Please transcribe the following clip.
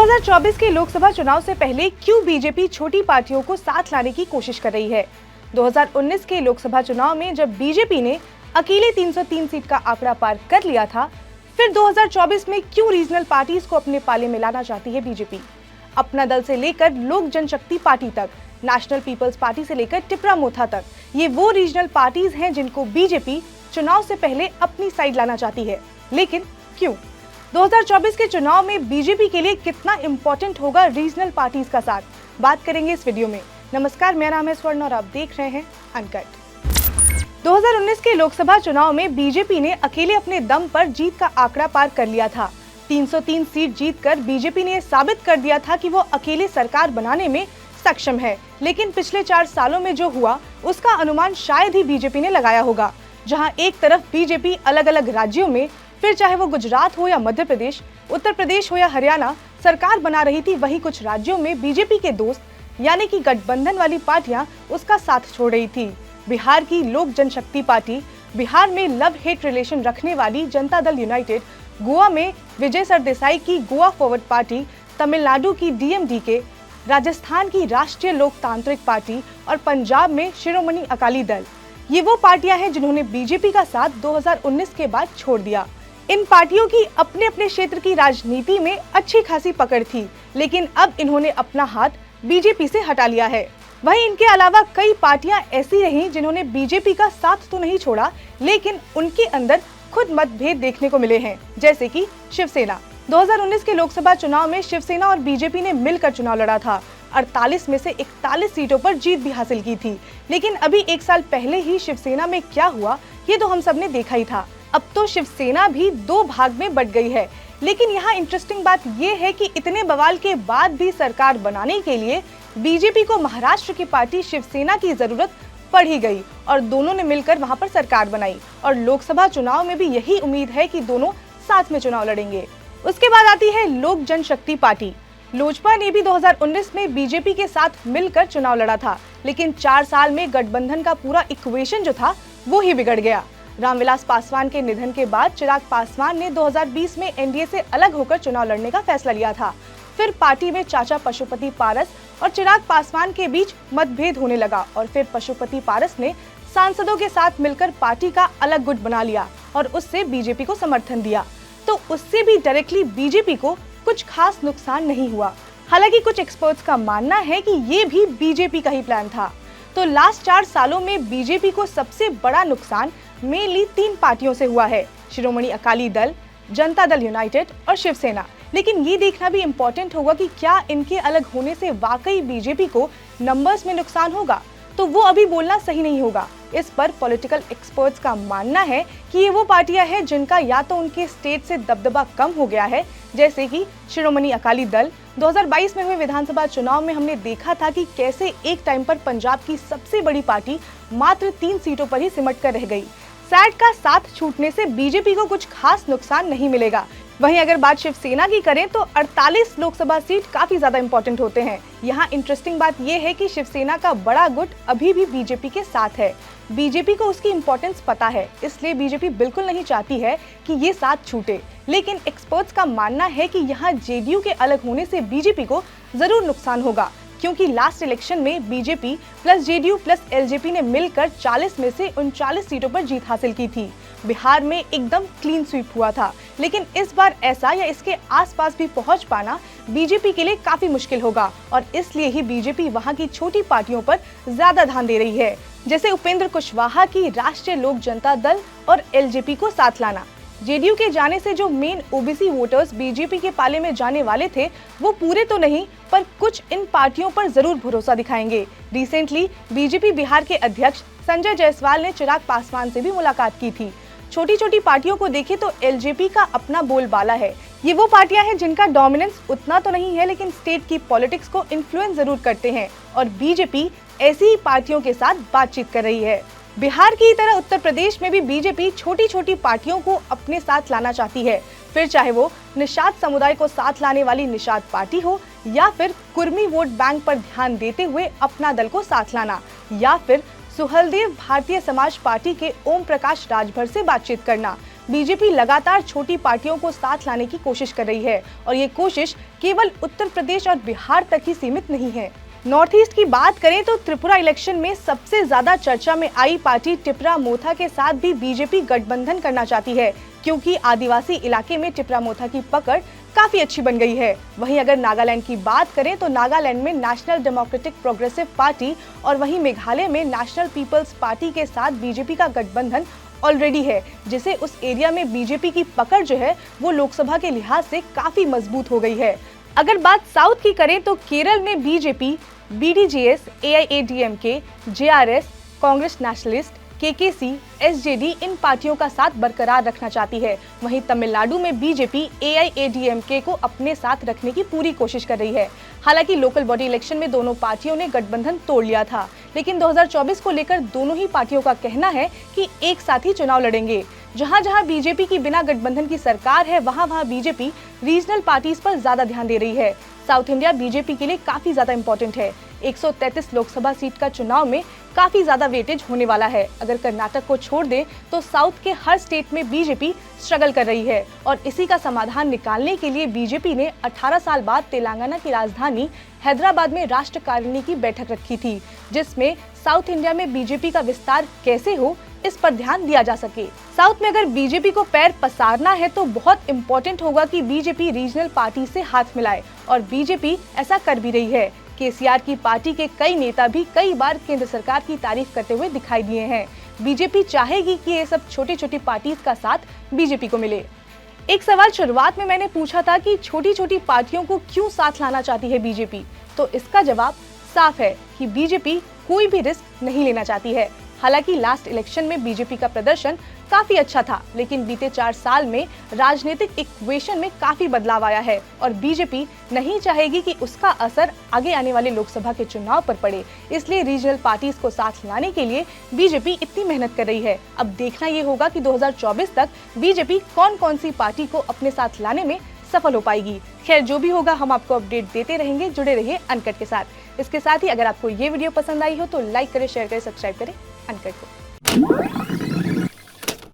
2024 के लोकसभा चुनाव से पहले क्यों बीजेपी छोटी पार्टियों को साथ लाने की कोशिश कर रही है? 2019 के लोकसभा चुनाव में जब बीजेपी ने अकेले 303 सीट का आंकड़ा पार कर लिया था, फिर 2024 में क्यों रीजनल पार्टीज को अपने पाले में लाना चाहती है बीजेपी? अपना दल से लेकर लोक जनशक्ति पार्टी तक, नेशनल पीपल्स पार्टी से लेकर टिपरा मोथा तक, ये वो रीजनल पार्टीज हैं जिनको बीजेपी चुनाव से पहले अपनी साइड लाना चाहती है। लेकिन क्यों? 2024 के चुनाव में बीजेपी के लिए कितना इम्पोर्टेंट होगा रीजनल पार्टीज का साथ, बात करेंगे इस वीडियो में। नमस्कार, मेरा नाम है स्वर्ण और आप देख रहे हैं अनकट। 2019 के लोकसभा चुनाव में बीजेपी ने अकेले अपने दम पर जीत का आंकड़ा पार कर लिया था। 303 सीट जीतकर बीजेपी ने साबित कर दिया था कि वो अकेले सरकार बनाने में सक्षम है। लेकिन पिछले 4 सालों में जो हुआ उसका अनुमान शायद ही बीजेपी ने लगाया होगा। जहां एक तरफ बीजेपी अलग अलग राज्यों में, फिर चाहे वो गुजरात हो या मध्य प्रदेश, उत्तर प्रदेश हो या हरियाणा, सरकार बना रही थी, वहीं कुछ राज्यों में बीजेपी के दोस्त यानी कि गठबंधन वाली पार्टियां उसका साथ छोड़ रही थी। बिहार की लोक जनशक्ति पार्टी, बिहार में लव हेट रिलेशन रखने वाली जनता दल यूनाइटेड, गोवा में विजय सरदेसाई की गोवा फॉरवर्ड पार्टी, तमिलनाडु की डीएमडीके, राजस्थान की राष्ट्रीय लोकतांत्रिक पार्टी और पंजाब में शिरोमणि अकाली दल, ये वो पार्टियां हैं जिन्होंने बीजेपी का साथ 2019 के बाद छोड़ दिया। इन पार्टियों की अपने अपने क्षेत्र की राजनीति में अच्छी खासी पकड़ थी, लेकिन अब इन्होंने अपना हाथ बीजेपी से हटा लिया है। वहीं इनके अलावा कई पार्टियां ऐसी रहीं जिन्होंने बीजेपी का साथ तो नहीं छोड़ा, लेकिन उनके अंदर खुद मतभेद देखने को मिले हैं, जैसे कि शिवसेना। 2019 के लोकसभा चुनाव में शिवसेना और बीजेपी ने मिलकर चुनाव लड़ा था। 48 में से 41 सीटों पर जीत भी हासिल की थी। लेकिन अभी 1 साल पहले ही शिवसेना में क्या हुआ ये तो हम सब ने देखा ही था। अब तो शिवसेना भी 2 भाग में बट गई है। लेकिन यहाँ इंटरेस्टिंग बात ये है कि इतने बवाल के बाद भी सरकार बनाने के लिए बीजेपी को महाराष्ट्र की पार्टी शिवसेना की जरूरत पड़ ही गई और दोनों ने मिलकर वहां पर सरकार बनाई। और लोकसभा चुनाव में भी यही उम्मीद है कि दोनों साथ में चुनाव लड़ेंगे। उसके बाद आती है लोक जनशक्ति पार्टी। लोजपा ने भी 2019 में बीजेपी के साथ मिलकर चुनाव लड़ा था, लेकिन 4 साल में गठबंधन का पूरा इक्वेशन जो था वो ही बिगड़ गया। रामविलास पासवान के निधन के बाद चिराग पासवान ने 2020 में एनडीए से अलग होकर चुनाव लड़ने का फैसला लिया था। फिर पार्टी में चाचा पशुपति पारस और चिराग पासवान के बीच मतभेद होने लगा और फिर पशुपति पारस ने सांसदों के साथ मिलकर पार्टी का अलग गुट बना लिया और उससे बीजेपी को समर्थन दिया। तो उससे भी डायरेक्टली बीजेपी को कुछ खास नुकसान नहीं हुआ। हालांकि कुछ एक्सपर्ट्स का मानना है कि ये भी बीजेपी का ही प्लान था। तो लास्ट 4 सालों में बीजेपी को सबसे बड़ा नुकसान मेनली 3 पार्टियों से हुआ है, शिरोमणि अकाली दल, जनता दल यूनाइटेड और शिवसेना। लेकिन ये देखना भी इम्पोर्टेंट होगा कि क्या इनके अलग होने से वाकई बीजेपी को नंबर्स में नुकसान होगा, तो वो अभी बोलना सही नहीं होगा। इस पर पॉलिटिकल एक्सपर्ट्स का मानना है कि ये वो पार्टियां हैं जिनका या तो उनके स्टेट से दबदबा कम हो गया है, जैसे कि शिरोमणि अकाली दल। 2022 में हुए विधानसभा चुनाव में हमने देखा था कि कैसे एक टाइम पर पंजाब की सबसे बड़ी पार्टी मात्र 3 सीटों पर ही सिमट कर रह गई। सैट का साथ छूटने से बीजेपी को कुछ खास नुकसान नहीं मिलेगा। वहीं अगर बात शिवसेना की करें तो 48 लोकसभा सीट काफी ज्यादा इंपॉर्टेंट होते हैं। यहाँ इंटरेस्टिंग बात यह है कि शिवसेना का बड़ा गुट अभी भी बीजेपी के साथ है। बीजेपी को उसकी इम्पोर्टेंस पता है, इसलिए बीजेपी बिल्कुल नहीं चाहती है कि ये साथ छूटे। लेकिन एक्सपर्ट्स का मानना है कि यहाँ जेडीयू के अलग होने से बीजेपी को जरूर नुकसान होगा, क्योंकि लास्ट इलेक्शन में BJP plus JDU plus LJP ने मिलकर 40 में से 39 सीटों पर जीत हासिल की थी। बिहार में एकदम क्लीन स्वीप हुआ था, लेकिन इस बार ऐसा या इसके आसपास भी पहुंच पाना बीजेपी के लिए काफी मुश्किल होगा और इसलिए ही बीजेपी वहां की छोटी पार्टियों पर ज्यादा ध्यान दे रही है, जैसे उपेंद्र कुशवाहा की राष्ट्रीय लोक जनता दल और एलजेपी को साथ लाना। जेडीयू के जाने से जो मेन ओबीसी वोटर्स बीजेपी के पाले में जाने वाले थे वो पूरे तो नहीं पर कुछ इन पार्टियों पर जरूर भरोसा दिखाएंगे। रिसेंटली बीजेपी बिहार के अध्यक्ष संजय जायसवाल ने चिराग पासवान से भी मुलाकात की थी। छोटी छोटी पार्टियों को देखें तो एलजेपी का अपना बोलबाला है। ये वो पार्टियां हैं जिनका डोमिनेंस उतना तो नहीं है, लेकिन स्टेट की पॉलिटिक्स को इन्फ्लुएंस जरूर करते हैं और बीजेपी ऐसी ही पार्टियों के साथ बातचीत कर रही है। बिहार की तरह उत्तर प्रदेश में भी बीजेपी छोटी छोटी पार्टियों को अपने साथ लाना चाहती है, फिर चाहे वो निषाद समुदाय को साथ लाने वाली निषाद पार्टी हो या फिर कुर्मी वोट बैंक पर ध्यान देते हुए अपना दल को साथ लाना, या फिर सुहलदेव भारतीय समाज पार्टी के ओम प्रकाश राजभर से बातचीत करना। बीजेपी लगातार छोटी पार्टियों को साथ लाने की कोशिश कर रही है और ये कोशिश केवल उत्तर प्रदेश और बिहार तक ही सीमित नहीं है। नॉर्थ ईस्ट की बात करें तो त्रिपुरा इलेक्शन में सबसे ज्यादा चर्चा में आई पार्टी टिपरा मोथा के साथ भी बीजेपी गठबंधन करना चाहती है, क्योंकि आदिवासी इलाके में टिपरा मोथा की पकड़ काफी अच्छी बन गई है। वहीं अगर नागालैंड की बात करें तो नागालैंड में नेशनल डेमोक्रेटिक प्रोग्रेसिव पार्टी और वहीं मेघालय में नेशनल पीपल्स पार्टी के साथ बीजेपी का गठबंधन ऑलरेडी है, जिसे उस एरिया में बीजेपी की पकड़ जो है वो लोकसभा के लिहाज से काफी मजबूत हो गई है। अगर बात साउथ की करें तो केरल में BJP, BDJS, AIADMK, JRS, Congress Nationalist, KKC, SJD इन पार्टियों का साथ बरकरार रखना चाहती है। वहीं तमिलनाडु में बीजेपी एआईएडीएमके को अपने साथ रखने की पूरी कोशिश कर रही है। हालांकि लोकल बॉडी इलेक्शन में दोनों पार्टियों ने गठबंधन तोड़ लिया था, लेकिन 2024 को लेकर दोनों ही पार्टियों का कहना है कि एक साथ ही चुनाव लड़ेंगे। जहां जहां बीजेपी की बिना गठबंधन की सरकार है, वहां वहां बीजेपी रीजनल पार्टीज पर ज्यादा ध्यान दे रही है। साउथ इंडिया बीजेपी के लिए काफी ज्यादा इम्पोर्टेंट है। 133 लोकसभा सीट का चुनाव में काफी ज्यादा वेटेज होने वाला है। अगर कर्नाटक को छोड़ दें तो साउथ के हर स्टेट में बीजेपी स्ट्रगल कर रही है और इसी का समाधान निकालने के लिए बीजेपी ने 18 साल बाद तेलंगाना की राजधानी हैदराबाद में राष्ट्रकारिणी की बैठक रखी थी, जिसमें साउथ इंडिया में बीजेपी का विस्तार कैसे हो इस पर ध्यान दिया जा सके। साउथ में अगर बीजेपी को पैर पसारना है तो बहुत इम्पोर्टेंट होगा कि बीजेपी रीजनल पार्टी से हाथ मिलाए और बीजेपी ऐसा कर भी रही है। केसीआर की पार्टी के कई नेता भी कई बार केंद्र सरकार की तारीफ करते हुए दिखाई दिए हैं। बीजेपी चाहेगी कि ये सब छोटी छोटी पार्टीज का साथ बीजेपी को मिले। एक सवाल शुरुआत में मैंने पूछा था कि छोटी छोटी पार्टियों को क्यों साथ लाना चाहती है बीजेपी, तो इसका जवाब साफ है कि बीजेपी कोई भी रिस्क नहीं लेना चाहती है। हालांकि लास्ट इलेक्शन में बीजेपी का प्रदर्शन काफी अच्छा था, लेकिन बीते 4 साल में राजनीतिक इक्वेशन में काफी बदलाव आया है और बीजेपी नहीं चाहेगी कि उसका असर आगे आने वाले लोकसभा के चुनाव पर पड़े। इसलिए रीजनल पार्टीज को साथ लाने के लिए बीजेपी इतनी मेहनत कर रही है। अब देखना ये होगा कि 2024 तक बीजेपी कौन कौन सी पार्टी को अपने साथ लाने में सफल हो पाएगी। खैर, जो भी होगा हम आपको अपडेट देते रहेंगे। जुड़े रहिए अनकट के साथ। इसके साथ ही अगर आपको ये वीडियो पसंद आई हो तो लाइक करें, शेयर करें, सब्सक्राइब करें अनकट को।